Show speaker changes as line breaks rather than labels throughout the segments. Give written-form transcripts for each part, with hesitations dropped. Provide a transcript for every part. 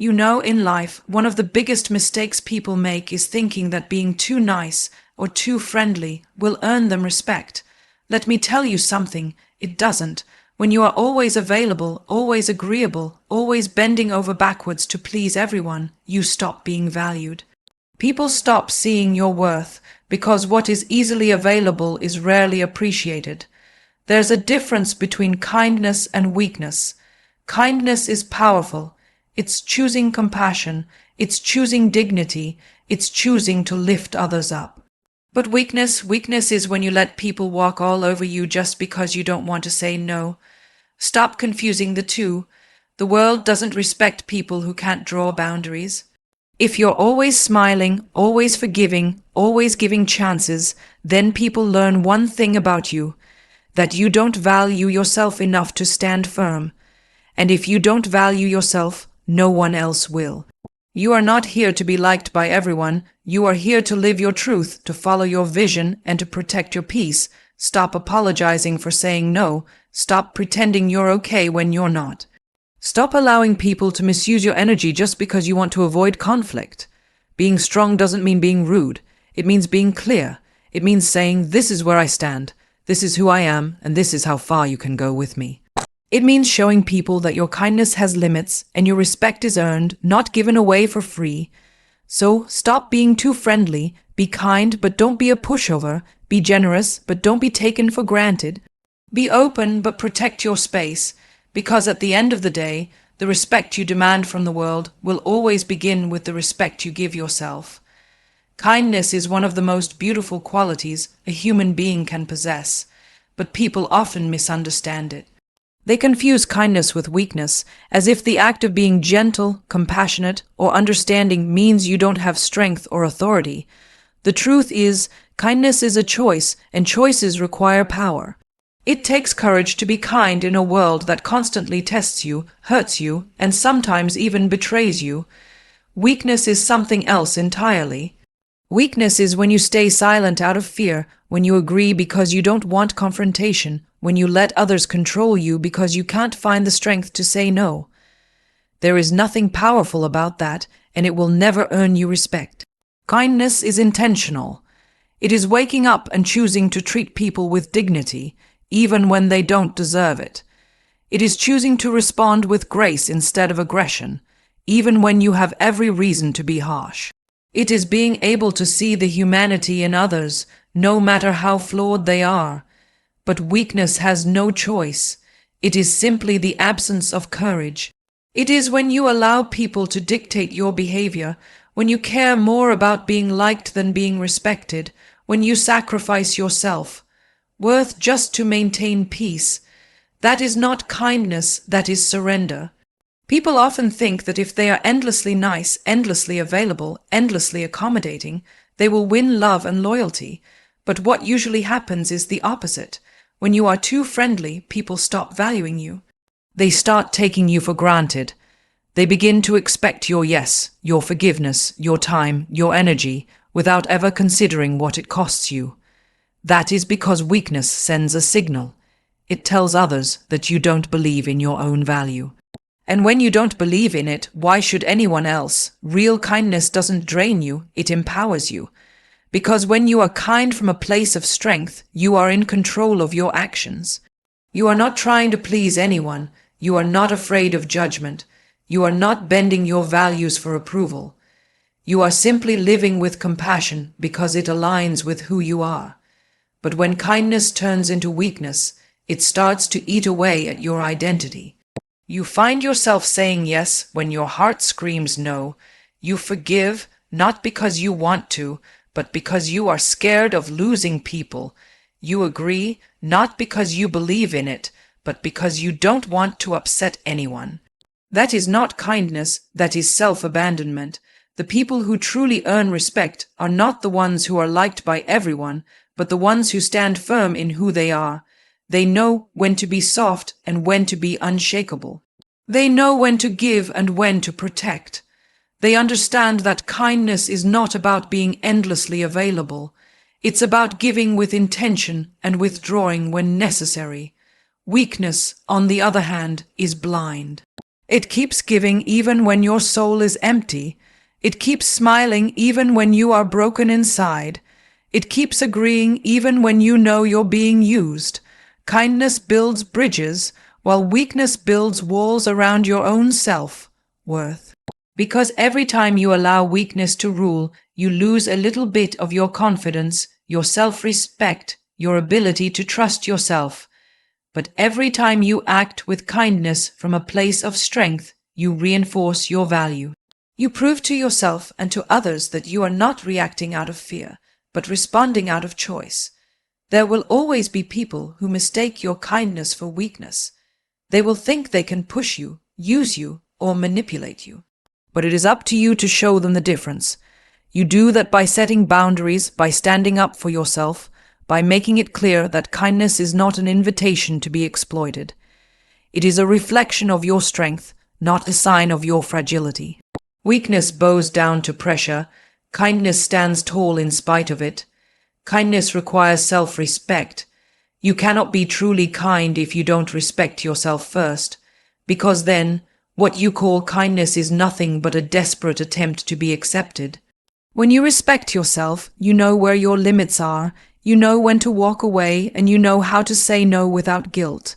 You know, in life, one of the biggest mistakes people make is thinking that being too nice or too friendly will earn them respect. Let me tell you something, it doesn't. When you are always available, always agreeable, always bending over backwards to please everyone, you stop being valued. People stop seeing your worth because what is easily available is rarely appreciated. There's a difference between kindness and weakness. Kindness is powerful. It's choosing compassion. It's choosing dignity. It's choosing to lift others up. But weakness is when you let people walk all over you just because you don't want to say no. Stop confusing the two. The world doesn't respect people who can't draw boundaries. If you're always smiling, always forgiving, always giving chances, then people learn one thing about you, that you don't value yourself enough to stand firm. And if you don't value yourself, no one else will. You are not here to be liked by everyone. You are here to live your truth, to follow your vision, and to protect your peace. Stop apologizing for saying no. Stop pretending you're okay when you're not. Stop allowing people to misuse your energy just because you want to avoid conflict. Being strong doesn't mean being rude. It means being clear. It means saying, this is where I stand, this is who I am, and this is how far you can go with me. It means showing people that your kindness has limits and your respect is earned, not given away for free. So stop being too friendly. Be kind, but don't be a pushover. Be generous, but don't be taken for granted. Be open, but protect your space. Because at the end of the day, the respect you demand from the world will always begin with the respect you give yourself. Kindness is one of the most beautiful qualities a human being can possess, but people often misunderstand it. They confuse kindness with weakness, as if the act of being gentle, compassionate, or understanding means you don't have strength or authority. The truth is, kindness is a choice, and choices require power. It takes courage to be kind in a world that constantly tests you, hurts you, and sometimes even betrays you. Weakness is something else entirely. Weakness is when you stay silent out of fear, when you agree because you don't want confrontation, when you let others control you because you can't find the strength to say no. There is nothing powerful about that, and it will never earn you respect. Kindness is intentional. It is waking up and choosing to treat people with dignity, even when they don't deserve it. It is choosing to respond with grace instead of aggression, even when you have every reason to be harsh. It is being able to see the humanity in others, no matter how flawed they are. But weakness has no choice. It is simply the absence of courage. It is when you allow people to dictate your behavior, when you care more about being liked than being respected, when you sacrifice yourself, worth just to maintain peace. That is not kindness, that is surrender. People often think that if they are endlessly nice, endlessly available, endlessly accommodating, they will win love and loyalty. But what usually happens is the opposite. When you are too friendly, people stop valuing you. They start taking you for granted. They begin to expect your yes, your forgiveness, your time, your energy, without ever considering what it costs you. That is because weakness sends a signal. It tells others that you don't believe in your own value. And when you don't believe in it, why should anyone else? Real kindness doesn't drain you, it empowers you. Because when you are kind from a place of strength, you are in control of your actions. You are not trying to please anyone. You are not afraid of judgment. You are not bending your values for approval. You are simply living with compassion because it aligns with who you are. But when kindness turns into weakness, it starts to eat away at your identity. You find yourself saying yes when your heart screams no. You forgive, not because you want to, but because you are scared of losing people. You agree, not because you believe in it, but because you don't want to upset anyone. That is not kindness, that is self-abandonment. The people who truly earn respect are not the ones who are liked by everyone, but the ones who stand firm in who they are. They know when to be soft and when to be unshakable. They know when to give and when to protect. They understand that kindness is not about being endlessly available. It's about giving with intention and withdrawing when necessary. Weakness, on the other hand, is blind. It keeps giving even when your soul is empty. It keeps smiling even when you are broken inside. It keeps agreeing even when you know you're being used. Kindness builds bridges, while weakness builds walls around your own self-worth. Because every time you allow weakness to rule, you lose a little bit of your confidence, your self-respect, your ability to trust yourself. But every time you act with kindness from a place of strength, you reinforce your value. You prove to yourself and to others that you are not reacting out of fear, but responding out of choice. There will always be people who mistake your kindness for weakness. They will think they can push you, use you, or manipulate you. But it is up to you to show them the difference. You do that by setting boundaries, by standing up for yourself, by making it clear that kindness is not an invitation to be exploited. It is a reflection of your strength, not a sign of your fragility. Weakness bows down to pressure. Kindness stands tall in spite of it. Kindness requires self-respect. You cannot be truly kind if you don't respect yourself first, because then what you call kindness is nothing but a desperate attempt to be accepted. When you respect yourself, you know where your limits are. You know when to walk away, and you know how to say no without guilt.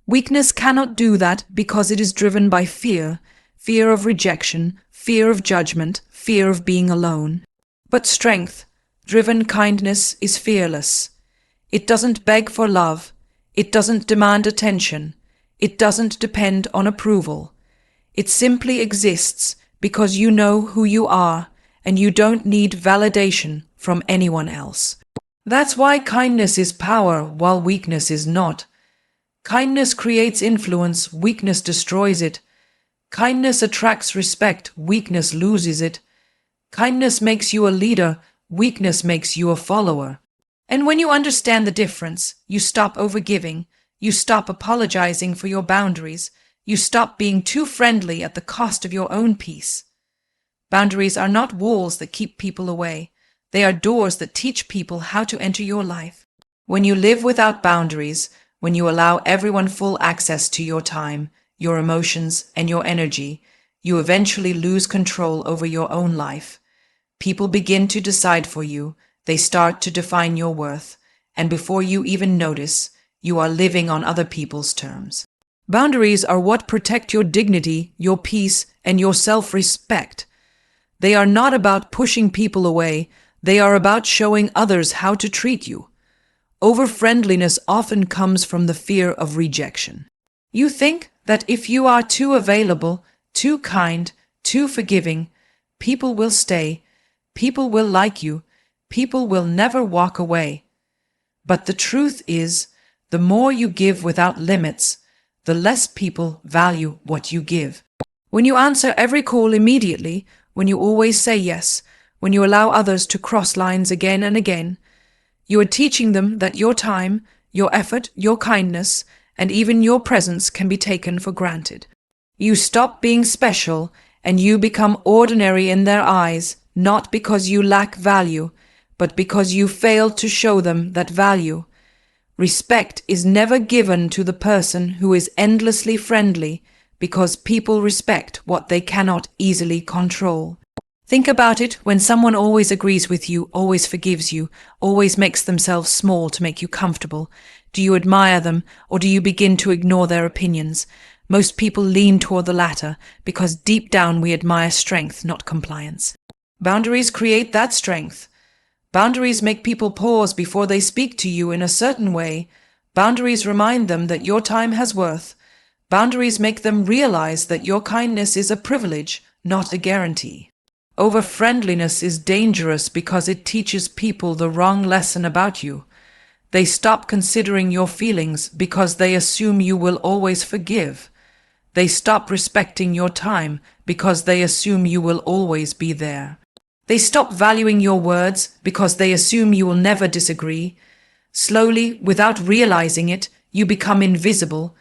Weakness cannot do that because it is driven by fear, fear of rejection, fear of judgment, fear of being alone. But strength-driven kindness is fearless. It doesn't beg for love. It doesn't demand attention. It doesn't depend on approval. It simply exists because you know who you are, and you don't need validation from anyone else. That's why kindness is power while weakness is not. Kindness creates influence, weakness destroys it. Kindness attracts respect, weakness loses it. Kindness makes you a leader, weakness makes you a follower. And when you understand the difference, you stop overgiving, you stop apologizing for your boundaries, you stop being too friendly at the cost of your own peace. Boundaries are not walls that keep people away. They are doors that teach people how to enter your life. When you live without boundaries, when you allow everyone full access to your time, your emotions, and your energy, you eventually lose control over your own life. People begin to decide for you, they start to define your worth, and before you even notice, you are living on other people's terms. Boundaries are what protect your dignity, your peace, and your self-respect. They are not about pushing people away. They are about showing others how to treat you. Over-friendliness often comes from the fear of rejection. You think that if you are too available, too kind, too forgiving, people will stay, people will like you, people will never walk away. But the truth is, the more you give without limits, the less people value what you give. When you answer every call immediately, when you always say yes, when you allow others to cross lines again and again, you are teaching them that your time, your effort, your kindness, and even your presence can be taken for granted. You stop being special and you become ordinary in their eyes, not because you lack value, but because you failed to show them that value. Respect is never given to the person who is endlessly friendly, because people respect what they cannot easily control. Think about it when someone always agrees with you, always forgives you, always makes themselves small to make you comfortable. Do you admire them, or do you begin to ignore their opinions? Most people lean toward the latter, because deep down we admire strength, not compliance. Boundaries create that strength. Boundaries make people pause before they speak to you in a certain way. Boundaries remind them that your time has worth. Boundaries make them realize that your kindness is a privilege, not a guarantee. Over-friendliness is dangerous because it teaches people the wrong lesson about you. They stop considering your feelings because they assume you will always forgive. They stop respecting your time because they assume you will always be there. They stop valuing your words because they assume you will never disagree. Slowly, without realizing it, you become invisible.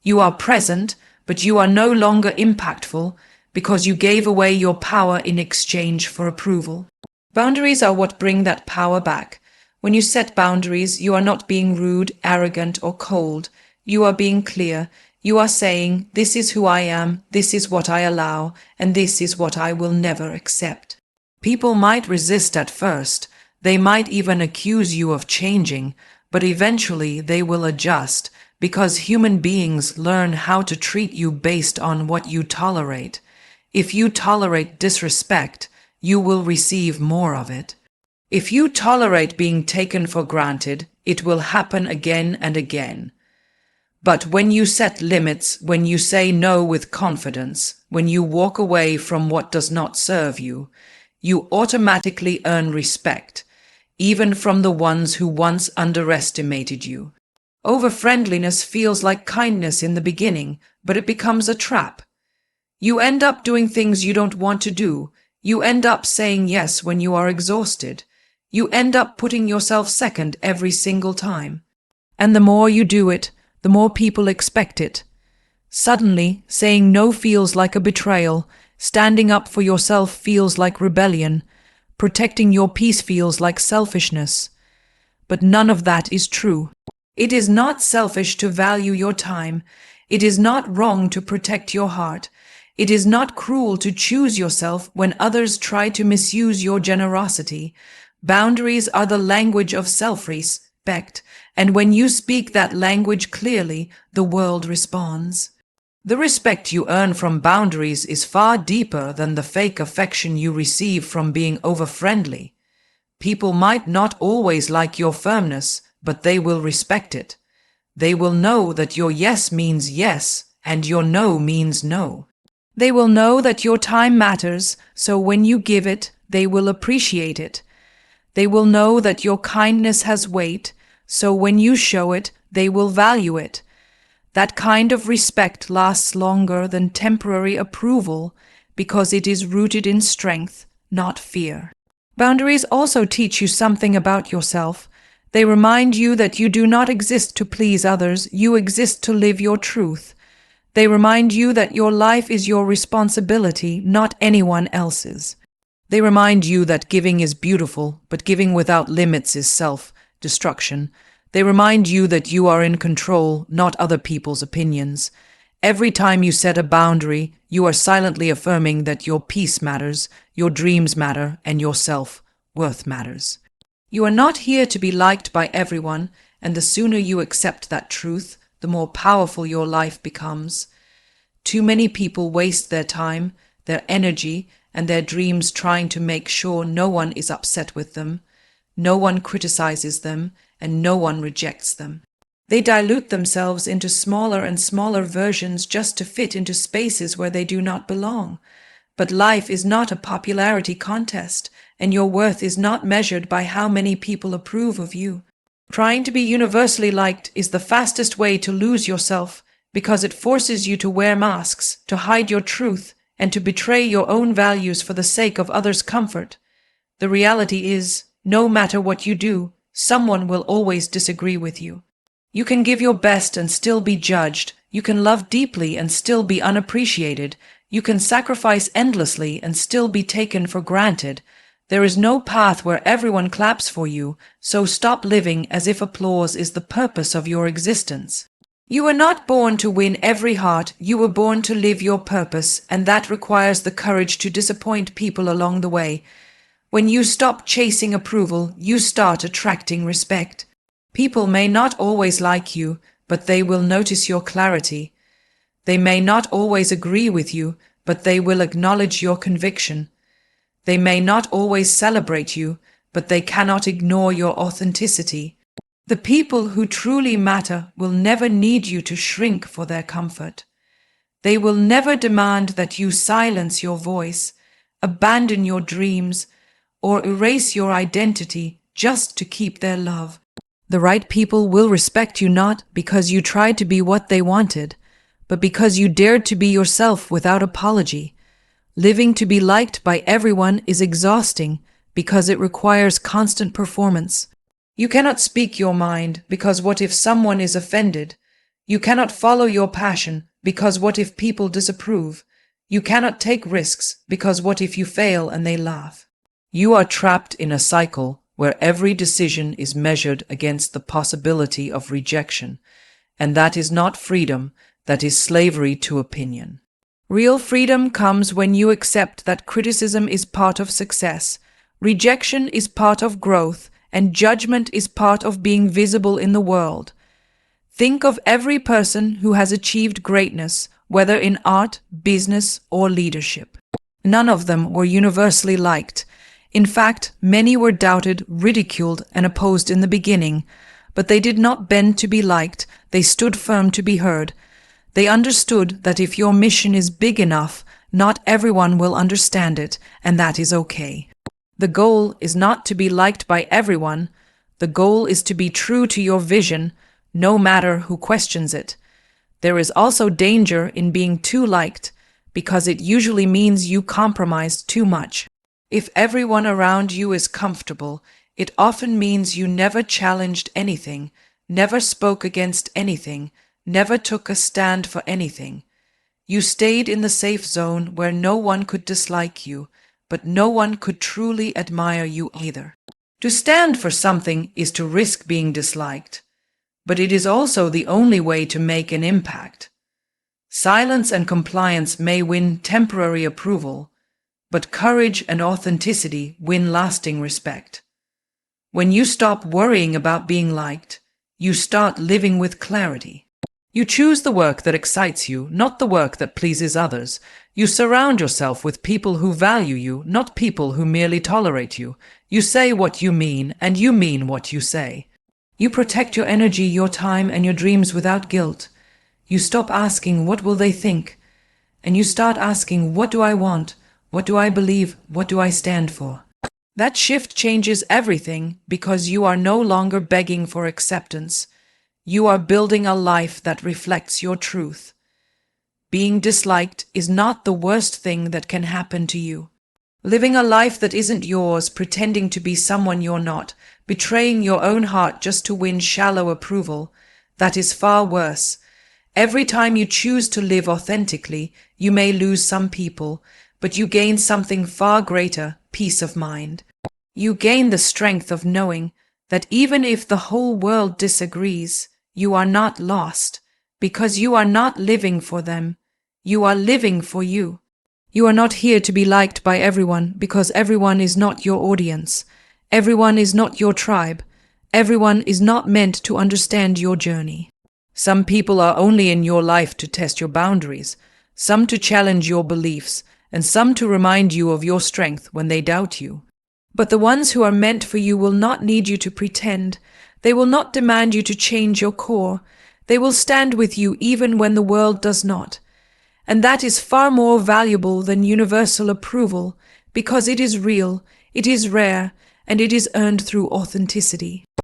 You are present, but you are no longer impactful because you gave away your power in exchange for approval. Boundaries are what bring that power back. When you set boundaries, you are not being rude, arrogant, or cold. You are being clear. You are saying, this is who I am, this is what I allow, and this is what I will never accept. People might resist at first, they might even accuse you of changing, but eventually they will adjust, because human beings learn how to treat you based on what you tolerate. If you tolerate disrespect, you will receive more of it. If you tolerate being taken for granted, it will happen again and again. But when you set limits, when you say no with confidence, when you walk away from what does not serve you, you automatically earn respect, even from the ones who once underestimated you. Over-friendliness feels like kindness in the beginning, but it becomes a trap. You end up doing things you don't want to do. You end up saying yes when you are exhausted. You end up putting yourself second every single time. And the more you do it, the more people expect it. Suddenly, saying no feels like a betrayal. Standing up for yourself feels like rebellion. Protecting your peace feels like selfishness. But none of that is true. It is not selfish to value your time. It is not wrong to protect your heart. It is not cruel to choose yourself when others try to misuse your generosity. Boundaries are the language of self-respect, and when you speak that language clearly, the world responds. The respect you earn from boundaries is far deeper than the fake affection you receive from being over-friendly. People might not always like your firmness, but they will respect it. They will know that your yes means yes, and your no means no. They will know that your time matters, so when you give it, they will appreciate it. They will know that your kindness has weight, so when you show it, they will value it. That kind of respect lasts longer than temporary approval because it is rooted in strength, not fear. Boundaries also teach you something about yourself. They remind you that you do not exist to please others, you exist to live your truth. They remind you that your life is your responsibility, not anyone else's. They remind you that giving is beautiful, but giving without limits is self-destruction. They remind you that you are in control, not other people's opinions. Every time you set a boundary, you are silently affirming that your peace matters, your dreams matter, and your self-worth matters. You are not here to be liked by everyone, and the sooner you accept that truth, the more powerful your life becomes. Too many people waste their time, their energy, and their dreams trying to make sure no one is upset with them, no one criticizes them, and no one rejects them. They dilute themselves into smaller and smaller versions just to fit into spaces where they do not belong. But life is not a popularity contest, and your worth is not measured by how many people approve of you. Trying to be universally liked is the fastest way to lose yourself, because it forces you to wear masks, to hide your truth, and to betray your own values for the sake of others' comfort. The reality is, no matter what you do, someone will always disagree with you. You can give your best and still be judged. You can love deeply and still be unappreciated. You can sacrifice endlessly and still be taken for granted. There is no path where everyone claps for you, so stop living as if applause is the purpose of your existence. You were not born to win every heart, you were born to live your purpose, and that requires the courage to disappoint people along the way. When you stop chasing approval, you start attracting respect. People may not always like you, but they will notice your clarity. They may not always agree with you, but they will acknowledge your conviction. They may not always celebrate you, but they cannot ignore your authenticity. The people who truly matter will never need you to shrink for their comfort. They will never demand that you silence your voice, abandon your dreams, or erase your identity just to keep their love. The right people will respect you not because you tried to be what they wanted, but because you dared to be yourself without apology. Living to be liked by everyone is exhausting because it requires constant performance. You cannot speak your mind because what if someone is offended? You cannot follow your passion because what if people disapprove? You cannot take risks because what if you fail and they laugh? You are trapped in a cycle where every decision is measured against the possibility of rejection, and that is not freedom, that is slavery to opinion. Real freedom comes when you accept that criticism is part of success, rejection is part of growth, and judgment is part of being visible in the world. Think of every person who has achieved greatness, whether in art, business, or leadership. None of them were universally liked. In fact, many were doubted, ridiculed, and opposed in the beginning, but they did not bend to be liked, they stood firm to be heard. They understood that if your mission is big enough, not everyone will understand it, and that is okay. The goal is not to be liked by everyone. The goal is to be true to your vision, no matter who questions it. There is also danger in being too liked, because it usually means you compromise too much. If everyone around you is comfortable, it often means you never challenged anything, never spoke against anything, never took a stand for anything. You stayed in the safe zone where no one could dislike you, but no one could truly admire you either. To stand for something is to risk being disliked, but it is also the only way to make an impact. Silence and compliance may win temporary approval, but courage and authenticity win lasting respect. When you stop worrying about being liked, you start living with clarity. You choose the work that excites you, not the work that pleases others. You surround yourself with people who value you, not people who merely tolerate you. You say what you mean, and you mean what you say. You protect your energy, your time, and your dreams without guilt. You stop asking, what will they think? And you start asking, what do I want? What do I believe? What do I stand for? That shift changes everything because you are no longer begging for acceptance. You are building a life that reflects your truth. Being disliked is not the worst thing that can happen to you. Living a life that isn't yours, pretending to be someone you're not, betraying your own heart just to win shallow approval, that is far worse. Every time you choose to live authentically, you may lose some people, but you gain something far greater, peace of mind. You gain the strength of knowing that even if the whole world disagrees, you are not lost, because you are not living for them. You are living for you. You are not here to be liked by everyone, because everyone is not your audience. Everyone is not your tribe. Everyone is not meant to understand your journey. Some people are only in your life to test your boundaries, some to challenge your beliefs, and some to remind you of your strength when they doubt you. But the ones who are meant for you will not need you to pretend. They will not demand you to change your core. They will stand with you even when the world does not. And that is far more valuable than universal approval, because it is real, it is rare, and it is earned through authenticity.